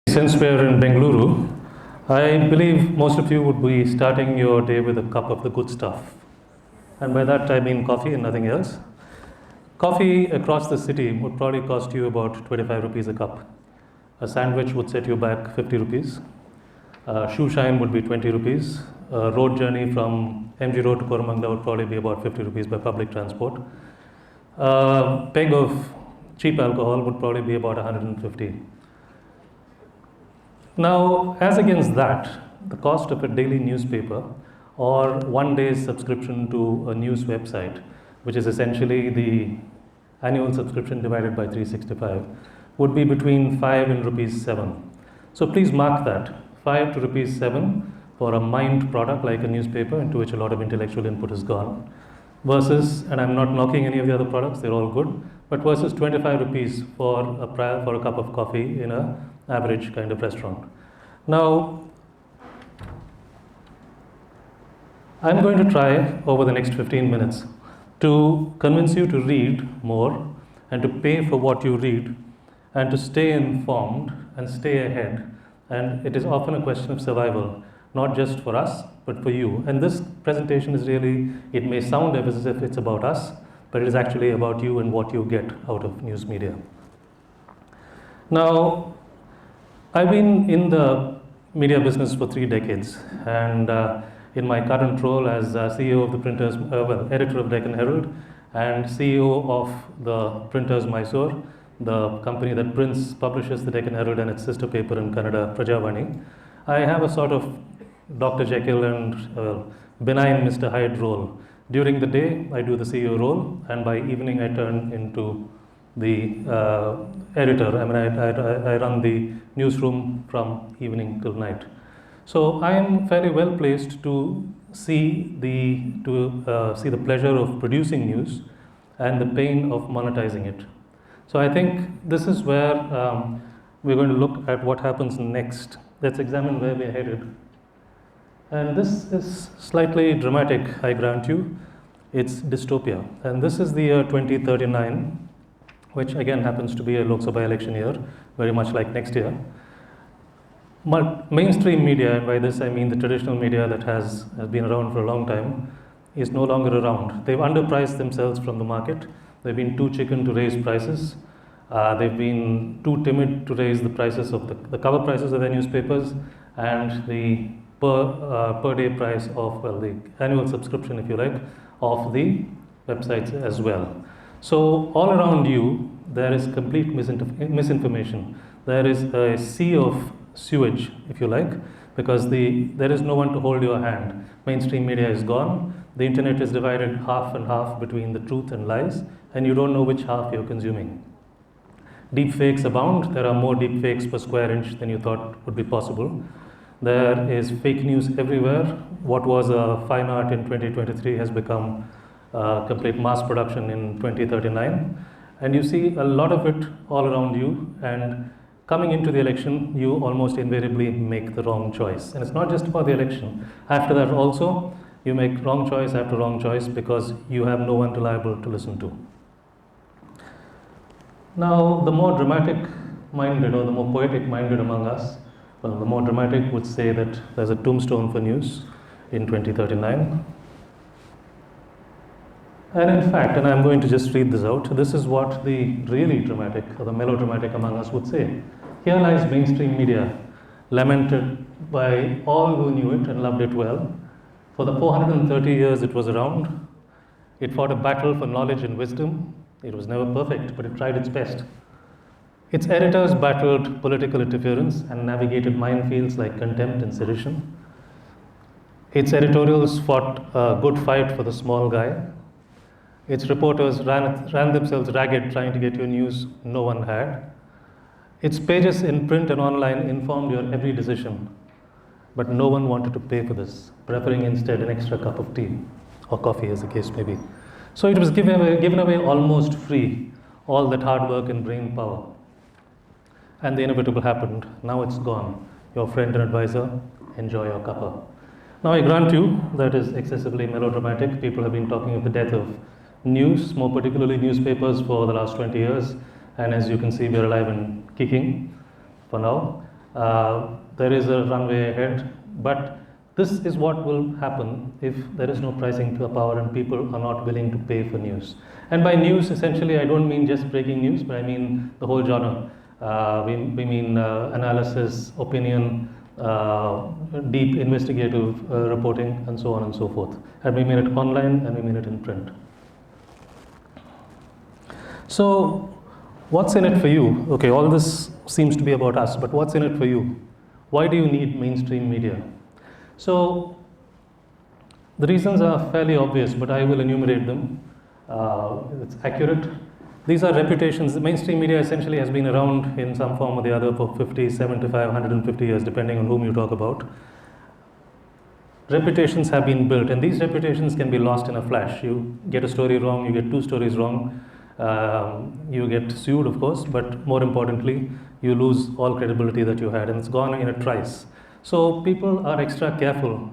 Since we're in Bengaluru, I believe most of you would be starting your day with a cup of the good stuff. And by that I mean coffee and nothing else. Coffee across the city would probably cost you about 25 rupees a cup. A sandwich would set you back 50 rupees. Shoe shine would be 20 rupees. A road journey from MG Road to Koramangala would probably be about 50 rupees by public transport. A peg of cheap alcohol would probably be about 150. Now, as against that, the cost of a daily newspaper or one day's subscription to a news website, which is essentially the annual subscription divided by 365, would be between 5 and rupees 7. So please mark that, 5 to rupees 7 for a mined product like a newspaper into which a lot of intellectual input is gone, versus, and I'm not knocking any of the other products, they're all good, but versus 25 rupees for a cup of coffee in a average kind of restaurant. Now, I'm going to try over the next 15 minutes to convince you to read more and to pay for what you read and to stay informed and stay ahead. And it is often a question of survival, not just for us, but for you. And this presentation is really, it may sound as if it's about us, but it is actually about you and what you get out of news media. Now, I've been in the media business for 3 decades, and in my current role as CEO of the printers, editor of Deccan Herald, and CEO of the Printers Mysore, the company that publishes the Deccan Herald and its sister paper in Kannada, Prajavani, I have a sort of Dr. Jekyll and benign Mr. Hyde role. During the day, I do the CEO role, and by evening, I turn into the editor. I mean, I run the newsroom from evening till night. So I am fairly well placed to see the pleasure of producing news and the pain of monetizing it. So I think this is where we're going to look at what happens next. Let's examine where we're headed. And this is slightly dramatic, I grant you. It's dystopia. And this is the year 2039. Which again happens to be a Lok Sabha election year, very much like next year. But mainstream media, and by this I mean the traditional media that has been around for a long time, is no longer around. They've underpriced themselves from the market. They've been too chicken to raise prices. They've been too timid to raise the prices of the cover prices of their newspapers and the per day price of, well, the annual subscription, if you like, of the websites as well. So all around you, there is complete misinformation. There is a sea of sewage, if you like, because there is no one to hold your hand. Mainstream media is gone. The internet is divided half and half between the truth and lies, and you don't know which half you're consuming. Deep fakes abound. There are more deep fakes per square inch than you thought would be possible. There is fake news everywhere. What was a fine art in 2023 has become complete mass production in 2039, and you see a lot of it all around you, and coming into the election you almost invariably make the wrong choice. And it's not just for the election, after that also you make wrong choice after wrong choice because you have no one reliable to listen to. Now the more dramatic minded or the more poetic minded among us, well, the more dramatic would say that there's a tombstone for news in 2039. And in fact, and I'm going to just read this out, this is what the really dramatic or the melodramatic among us would say. Here lies mainstream media, lamented by all who knew it and loved it well. For the 430 years it was around, it fought a battle for knowledge and wisdom. It was never perfect, but it tried its best. Its editors battled political interference and navigated minefields like contempt and sedition. Its editorials fought a good fight for the small guy. Its reporters ran themselves ragged trying to get you news no one had. Its pages in print and online informed your every decision, but no one wanted to pay for this, preferring instead an extra cup of tea or coffee as the case may be. So it was given away almost free, all that hard work and brain power. And the inevitable happened. Now it's gone. Your friend and advisor, enjoy your cuppa. Now I grant you that is excessively melodramatic. People have been talking of the death of news, more particularly newspapers, for the last 20 years, and as you can see, we're alive and kicking for now. There is a runway ahead, but this is what will happen if there is no pricing power and people are not willing to pay for news. And by news, essentially, I don't mean just breaking news, but I mean the whole genre. We mean analysis, opinion, deep investigative reporting, and so on and so forth. And we mean it online and we mean it in print. So, what's in it for you? Okay, all this seems to be about us, but what's in it for you? Why do you need mainstream media? So, the reasons are fairly obvious, but I will enumerate them. It's accurate. These are reputations. The mainstream media essentially has been around in some form or the other for 50, 75, 150 years, depending on whom you talk about. Reputations have been built, and these reputations can be lost in a flash. You get a story wrong, you get two stories wrong, you get sued, of course, but more importantly, you lose all credibility that you had, and it's gone in a trice. So people are extra careful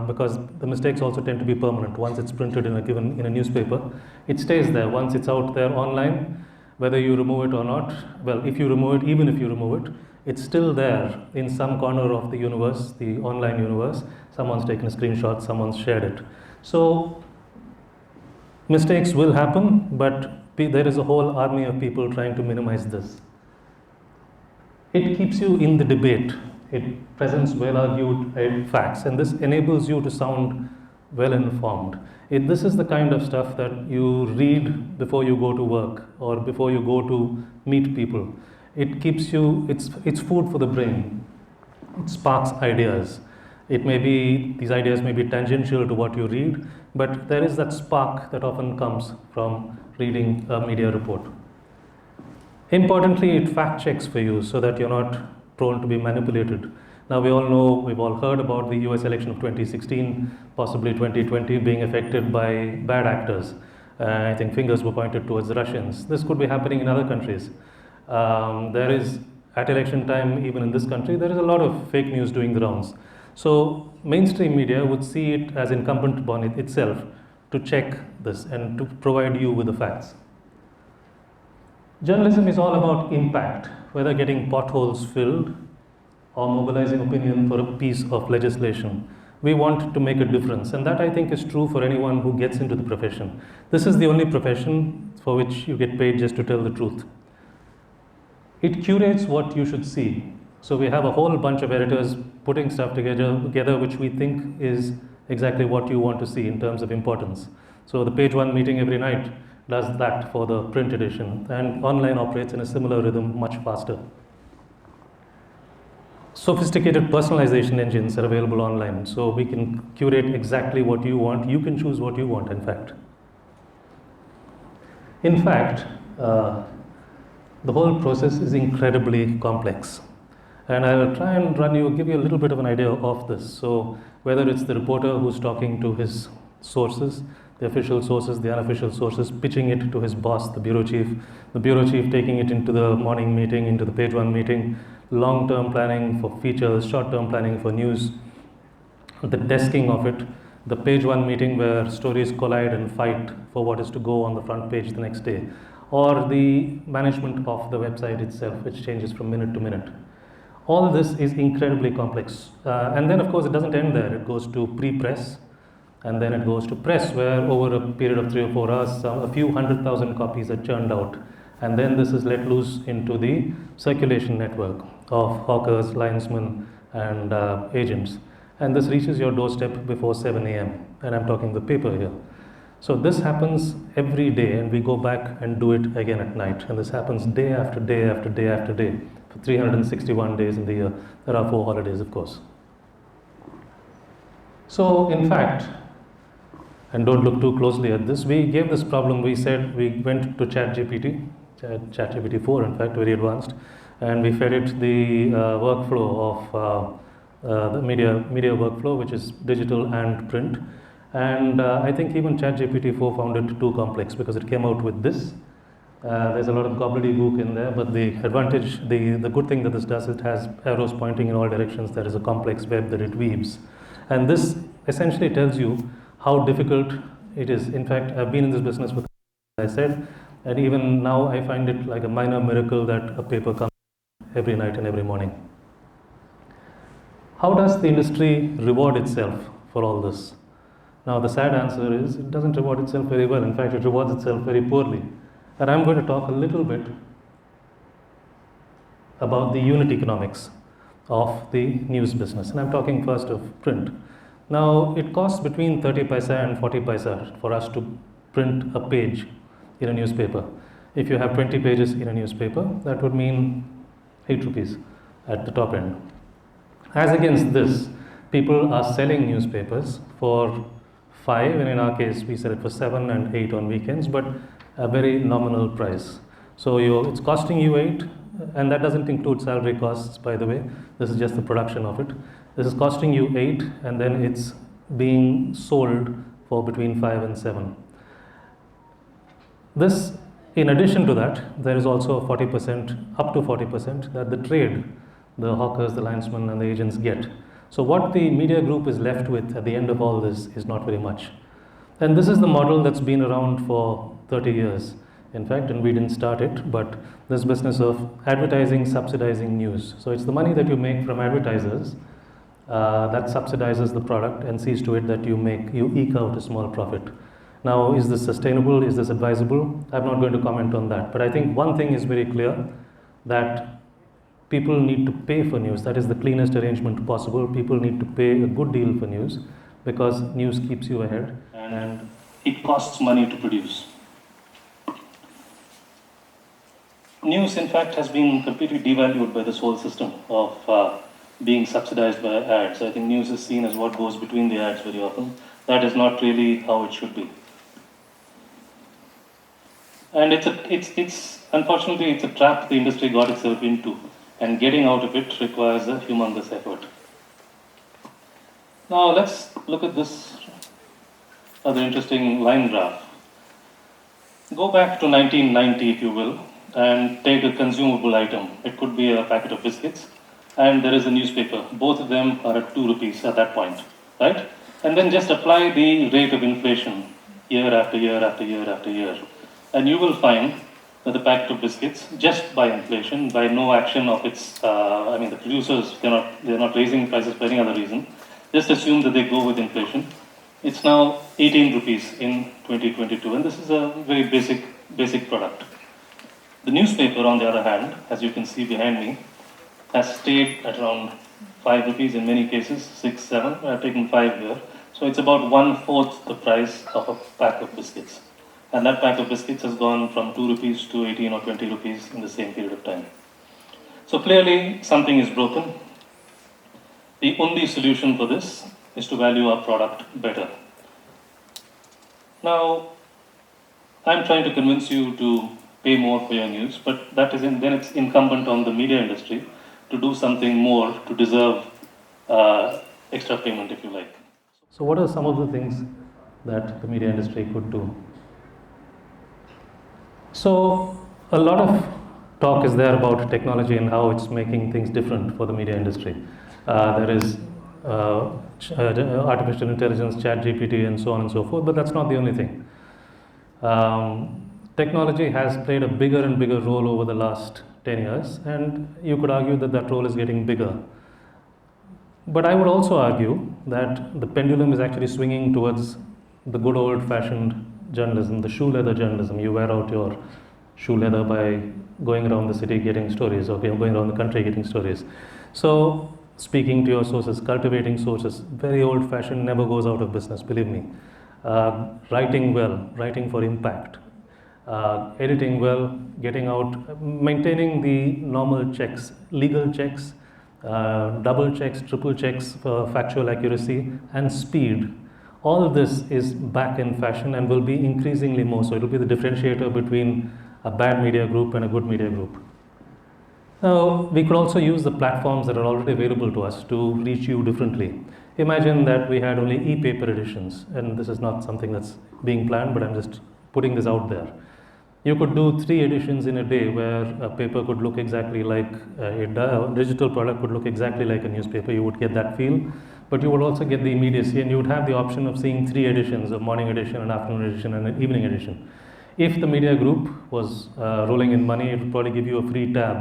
because the mistakes also tend to be permanent. Once it's printed in a newspaper, it stays there. Once it's out there online, whether you remove it or not, well, if you remove it, even if you remove it, it's still there in some corner of the universe, the online universe. Someone's taken a screenshot, someone's shared it. So mistakes will happen, but there is a whole army of people trying to minimize this. It keeps you in the debate. It presents well-argued facts, and this enables you to sound well-informed. This is the kind of stuff that you read before you go to work or before you go to meet people. It keeps you, it's food for the brain. It sparks ideas. These ideas may be tangential to what you read, but there is that spark that often comes from reading a media report. Importantly, it fact checks for you so that you're not prone to be manipulated. Now we all know, we've all heard about the US election of 2016, possibly 2020 being affected by bad actors. I think fingers were pointed towards the Russians. This could be happening in other countries. There is, at election time, even in this country, there is a lot of fake news doing the rounds. So mainstream media would see it as incumbent upon itself to check this and to provide you with the facts. Journalism is all about impact, whether getting potholes filled or mobilizing opinion for a piece of legislation. We want to make a difference, and that I think is true for anyone who gets into the profession. This is the only profession for which you get paid just to tell the truth. It curates what you should see. So we have a whole bunch of editors putting stuff together which we think is exactly what you want to see in terms of importance. So the page one meeting every night does that for the print edition, and online operates in a similar rhythm, much faster. Sophisticated personalization engines are available online, so we can curate exactly what you want. You can choose what you want, in fact. In fact, the whole process is incredibly complex. And I will try and give you a little bit of an idea of this. So whether it's the reporter who's talking to his sources, the official sources, the unofficial sources, pitching it to his boss, the bureau chief taking it into the morning meeting, into the page one meeting, long-term planning for features, short-term planning for news, the desking of it, the page one meeting where stories collide and fight for what is to go on the front page the next day, or the management of the website itself, which changes from minute to minute. All this is incredibly complex. And then, of course, it doesn't end there. It goes to pre-press, and then it goes to press, where over a period of 3 or 4 hours, a few 100,000 copies are churned out. And then this is let loose into the circulation network of hawkers, linesmen, and agents. And this reaches your doorstep before 7 a.m. And I'm talking the paper here. So this happens every day, and we go back and do it again at night. And this happens day after day after day after day for 361 days in the year. There are 4 holidays, of course. So in fact, and don't look too closely at this, we gave this problem, we said we went to ChatGPT 4, in fact, very advanced, and we fed it the workflow of the media workflow, which is digital and print. And I think even ChatGPT 4 found it too complex because it came out with this. There's a lot of gobbledygook in there, but the advantage, the good thing that this does, it has arrows pointing in all directions. There is a complex web that it weaves. And this essentially tells you how difficult it is. In fact, I've been in this business for, as I said, and even now I find it like a minor miracle that a paper comes every night and every morning. How does the industry reward itself for all this? Now, the sad answer is it doesn't reward itself very well. In fact, it rewards itself very poorly. And I'm going to talk a little bit about the unit economics of the news business. And I'm talking first of print. Now, it costs between 30 paisa and 40 paisa for us to print a page in a newspaper. If you have 20 pages in a newspaper, that would mean 8 rupees at the top end. As against this, people are selling newspapers for 5, and in our case, we sell it for 7 and 8 on weekends, but a very nominal price. So it's costing you 8, and that doesn't include salary costs, by the way. This is just the production of it. This is costing you 8, and then it's being sold for between 5 and 7. This, in addition to that, there is also 40%, up to 40%, that the trade, the hawkers, the linesmen, and the agents get. So what the media group is left with at the end of all this is not very much. And this is the model that's been around for 30 years, in fact, and we didn't start it, but this business of advertising, subsidizing news. So it's the money that you make from advertisers that subsidizes the product and sees to it that you eke out a small profit. Now, is this sustainable? Is this advisable? I'm not going to comment on that, but I think one thing is very clear, that people need to pay for news. That is the cleanest arrangement possible. People need to pay a good deal for news because news keeps you ahead and it costs money to produce. News, in fact, has been completely devalued by this whole system of being subsidized by ads. I think news is seen as what goes between the ads very often. That is not really how it should be. And unfortunately, it's a trap the industry got itself into. And getting out of it requires a humongous effort. Now let's look at this other interesting line graph. Go back to 1990, if you will, and take a consumable item. It could be a packet of biscuits, and there is a newspaper. Both of them are at 2 rupees at that point, right? And then just apply the rate of inflation year after year after year after year. And you will find that the packet of biscuits, just by inflation, by no action of its, the producers, they're not raising prices for any other reason. Just assume that they go with inflation. It's now 18 rupees in 2022, and this is a very basic product. The newspaper, on the other hand, as you can see behind me, has stayed at around 5 rupees in many cases, 6, 7. I've taken 5 here. So it's about 1/4 the price of a pack of biscuits. And that pack of biscuits has gone from 2 rupees to 18 or 20 rupees in the same period of time. So clearly, something is broken. The only solution for this is to value our product better. Now, I'm trying to convince you to pay more for your news, but then it's incumbent on the media industry to do something more to deserve extra payment, if you like. So what are some of the things that the media industry could do? So a lot of talk is there about technology and how it's making things different for the media industry. There is artificial intelligence, ChatGPT, and so on and so forth, but that's not the only thing. Technology has played a bigger and bigger role over the last 10 years, and you could argue that that role is getting bigger. But I would also argue that the pendulum is actually swinging towards the good old-fashioned journalism, the shoe leather journalism. You wear out your shoe leather by going around the city getting stories, or going around the country getting stories. So, speaking to your sources, cultivating sources, very old-fashioned, never goes out of business, believe me. Writing well, writing for impact, editing well, getting out, maintaining the normal checks, legal checks, double checks, triple checks for factual accuracy, and speed. All this is back in fashion and will be increasingly more so. It will be the differentiator between a bad media group and a good media group. Now, we could also use the platforms that are already available to us to reach you differently. Imagine that we had only e-paper editions, and this is not something that's being planned, but I'm just putting this out there. You could do 3 editions in a day where a paper could look exactly like a digital product could look exactly like a newspaper. You would get that feel, but you would also get the immediacy, and you would have the option of seeing 3 editions, a morning edition, an afternoon edition, and an evening edition. If the media group was rolling in money, it would probably give you a free tab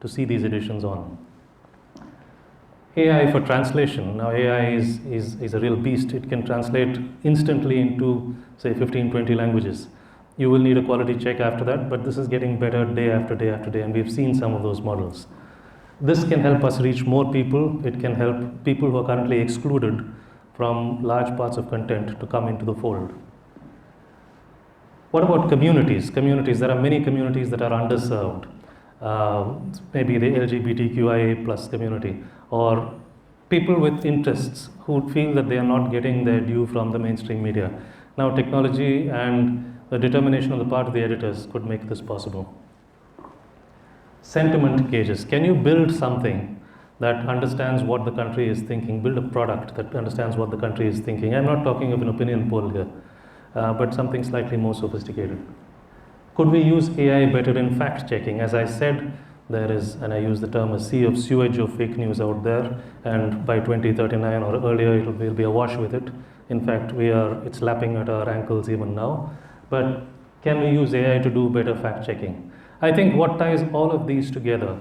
to see these editions on. AI for translation. Now AI is a real beast. It can translate instantly into say 15, 20 languages. You will need a quality check after that, but this is getting better day after day after day, and we've seen some of those models. This can help us reach more people. It can help people who are currently excluded from large parts of content to come into the fold. What about communities? Communities, there are many communities that are underserved. Maybe the LGBTQIA plus community, or people with interests who feel that they are not getting their due from the mainstream media. Now technology and the determination on the part of the editors could make this possible. Sentiment gauges. Can you build something that understands what the country is thinking? Build a product that understands what the country is thinking. I'm not talking of an opinion poll here, but something slightly more sophisticated. Could we use AI better in fact checking? As I said, there is, and I use the term, a sea of sewage of fake news out there, and by 2039 or earlier, we'll be awash with it. In fact, it's lapping at our ankles even now. But can we use AI to do better fact checking? I think what ties all of these together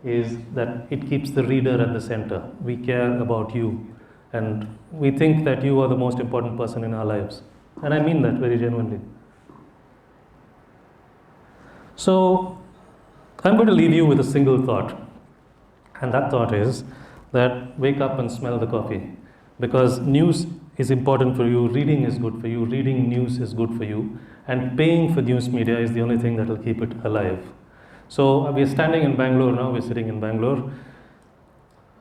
is that it keeps the reader at the center. We care about you, and we think that you are the most important person in our lives. And I mean that very genuinely. So I'm going to leave you with a single thought. And that thought is that wake up and smell the coffee. Because news is important for you, reading is good for you, reading news is good for you, and paying for news media is the only thing that will keep it alive. So we're standing in Bangalore now, we're sitting in Bangalore.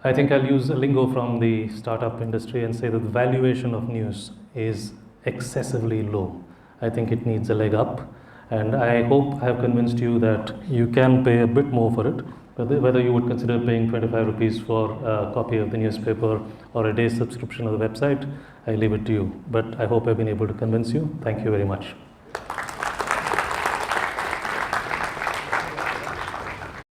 I think I'll use a lingo from the startup industry and say that the valuation of news is excessively low. I think it needs a leg up, and I hope I have convinced you that you can pay a bit more for it. Whether you would consider paying 25 rupees for a copy of the newspaper or a day's subscription of the website, I leave it to you. But I hope I've been able to convince you. Thank you very much.